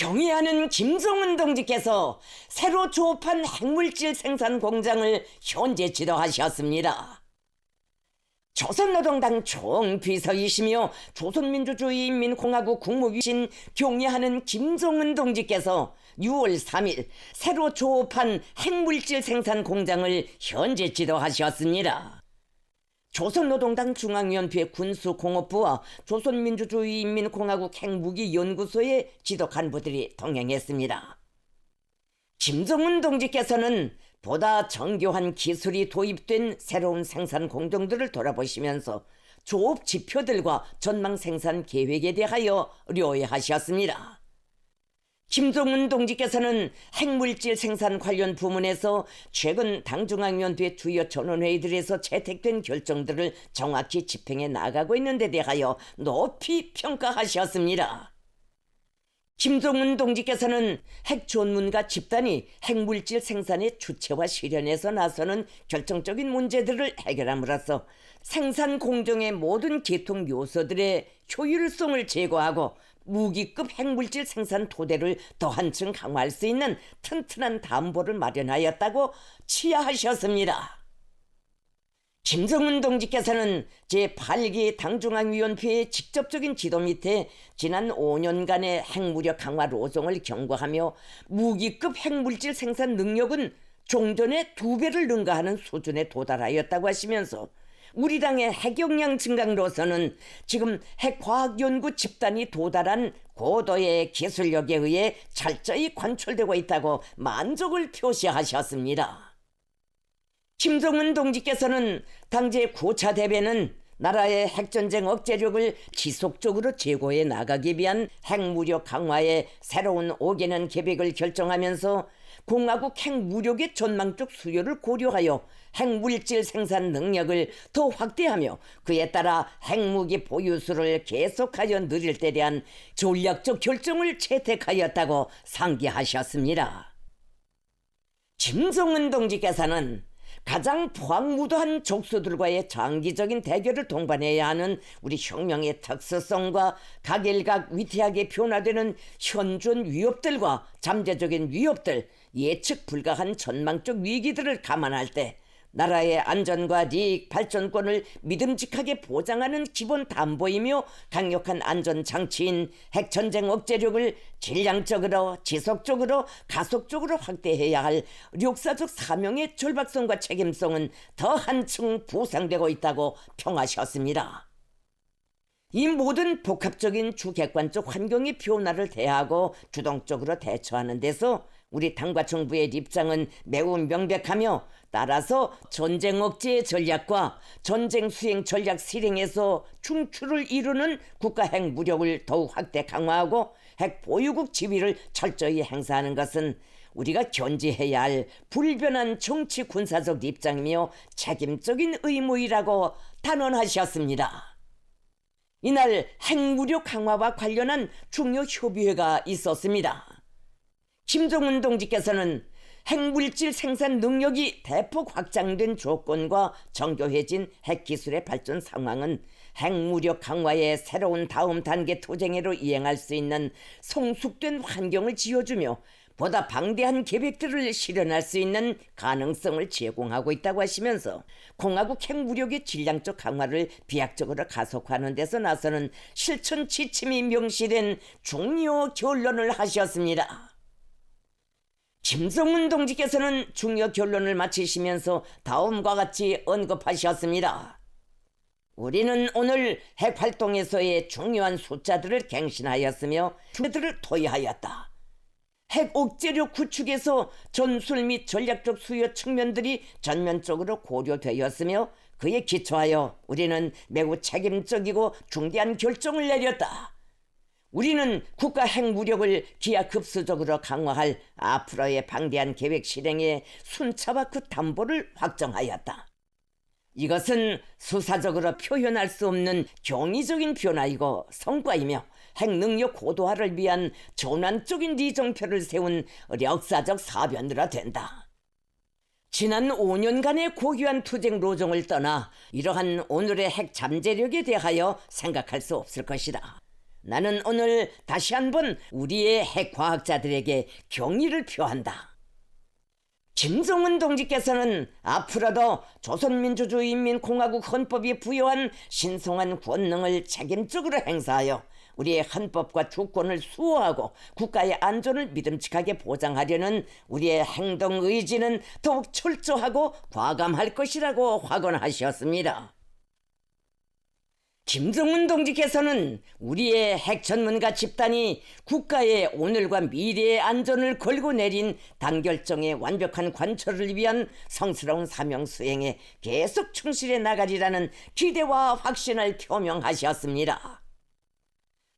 경의하는 김정은 동지께서 새로 조업한 핵물질 생산 공장을 현재 지도하셨습니다. 조선노동당 총비서이시며 조선민주주의인민공화국 국무위신 경의하는 김정은 동지께서 6월 3일 새로 조업한 핵물질 생산 공장을 현재 지도하셨습니다. 조선노동당 중앙위원회 군수공업부와 조선민주주의인민공화국 핵무기연구소의 지도 간부들이 동행했습니다. 김정은 동지께서는 보다 정교한 기술이 도입된 새로운 생산 공정들을 돌아보시면서 조업 지표들과 전망 생산 계획에 대하여 료해하셨습니다. 김정은 동지께서는 핵물질 생산 관련 부문에서 최근 당중앙위원회 주요 전원회의들에서 채택된 결정들을 정확히 집행해 나가고 있는 데 대하여 높이 평가하셨습니다. 김정은 동지께서는 핵 전문가 집단이 핵물질 생산의 주체와 실현에서 나서는 결정적인 문제들을 해결함으로써 생산 공정의 모든 계통 요소들의 효율성을 제고하고 무기급 핵물질 생산 토대를 더 한층 강화할 수 있는 튼튼한 담보를 마련하였다고 치하하셨습니다. 김정은 동지께서는 제8기 당중앙위원회의 직접적인 지도 밑에 지난 5년간의 핵무력 강화 노정을 경고하며 무기급 핵물질 생산 능력은 종전의 2배를 능가하는 수준에 도달하였다고 하시면서 우리 당의 핵역량 증강로서는 지금 핵과학연구 집단이 도달한 고도의 기술력에 의해 철저히 관철되고 있다고 만족을 표시하셨습니다. 김정은 동지께서는 당제 9차 대회는 나라의 핵전쟁 억제력을 지속적으로 제고해 나가기 위한 핵무력 강화의 새로운 5개년 계획을 결정하면서 공화국 핵무력의 전망적 수요를 고려하여 핵물질 생산 능력을 더 확대하며 그에 따라 핵무기 보유수를 계속하여 늘릴 데 대한 전략적 결정을 채택하였다고 상기하셨습니다. 김정은 동지께서는 가장 포악무도한 족수들과의 장기적인 대결을 동반해야 하는 우리 혁명의 특수성과 각일각 위태하게 변화되는 현존 위협들과 잠재적인 위협들, 예측 불가한 전망적 위기들을 감안할 때 나라의 안전과 이익, 발전권을 믿음직하게 보장하는 기본 담보이며 강력한 안전장치인 핵전쟁 억제력을 질량적으로 지속적으로 가속적으로 확대해야 할 역사적 사명의 절박성과 책임성은 더 한층 부상되고 있다고 평하셨습니다. 이 모든 복합적인 주객관적 환경의 변화를 대하고 주동적으로 대처하는 데서 우리 당과 정부의 입장은 매우 명백하며 따라서 전쟁 억제 전략과 전쟁 수행 전략 실행에서 중추를 이루는 국가 핵 무력을 더욱 확대 강화하고 핵 보유국 지위를 철저히 행사하는 것은 우리가 견지해야 할 불변한 정치 군사적 입장이며 책임적인 의무이라고 단언하셨습니다. 이날 핵무력 강화와 관련한 중요 협의회가 있었습니다. 김정은 동지께서는 핵물질 생산 능력이 대폭 확장된 조건과 정교해진 핵기술의 발전 상황은 핵무력 강화의 새로운 다음 단계 투쟁으로 이행할 수 있는 성숙된 환경을 지어주며 보다 방대한 계획들을 실현할 수 있는 가능성을 제공하고 있다고 하시면서 공화국 핵무력의 질량적 강화를 비약적으로 가속화하는 데서 나서는 실천 지침이 명시된 중요 결론을 하셨습니다. 김정은 동지께서는 중요 결론을 마치시면서 다음과 같이 언급하셨습니다. 우리는 오늘 핵활동에서의 중요한 숫자들을 갱신하였으며 숫자들을 토의하였다. 핵 억제력 구축에서 전술 및 전략적 수요 측면들이 전면적으로 고려되었으며 그에 기초하여 우리는 매우 책임적이고 중대한 결정을 내렸다. 우리는 국가 핵무력을 기하급수적으로 강화할 앞으로의 방대한 계획 실행에 순차와 그 담보를 확정하였다. 이것은 수사적으로 표현할 수 없는 경이적인 변화이고 성과이며 핵능력 고도화를 위한 전환적인 리정표를 세운 역사적 사변으로 된다. 지난 5년간의 고귀한 투쟁 로정을 떠나 이러한 오늘의 핵 잠재력에 대하여 생각할 수 없을 것이다. 나는 오늘 다시 한번 우리의 핵과학자들에게 경의를 표한다. 김정은 동지께서는 앞으로도 조선민주주의인민공화국 헌법이 부여한 신성한 권능을 책임적으로 행사하여 우리의 헌법과 주권을 수호하고 국가의 안전을 믿음직하게 보장하려는 우리의 행동 의지는 더욱 철저하고 과감할 것이라고 확언하셨습니다. 김정은 동지께서는 우리의 핵 전문가 집단이 국가의 오늘과 미래의 안전을 걸고 내린 당결정의 완벽한 관철을 위한 성스러운 사명 수행에 계속 충실해 나가리라는 기대와 확신을 표명하셨습니다.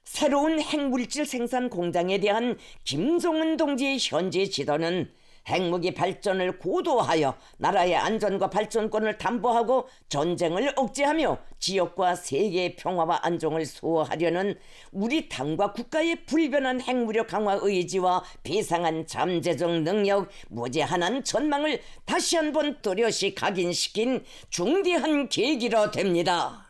새로운 핵물질 생산 공장에 대한 김정은 동지의 현재 지도는 핵무기 발전을 고도화하여 나라의 안전과 발전권을 담보하고 전쟁을 억제하며 지역과 세계의 평화와 안정을 수호하려는 우리 당과 국가의 불변한 핵무력 강화 의지와 비상한 잠재적 능력, 무제한한 전망을 다시 한번 또렷이 각인시킨 중대한 계기로 됩니다.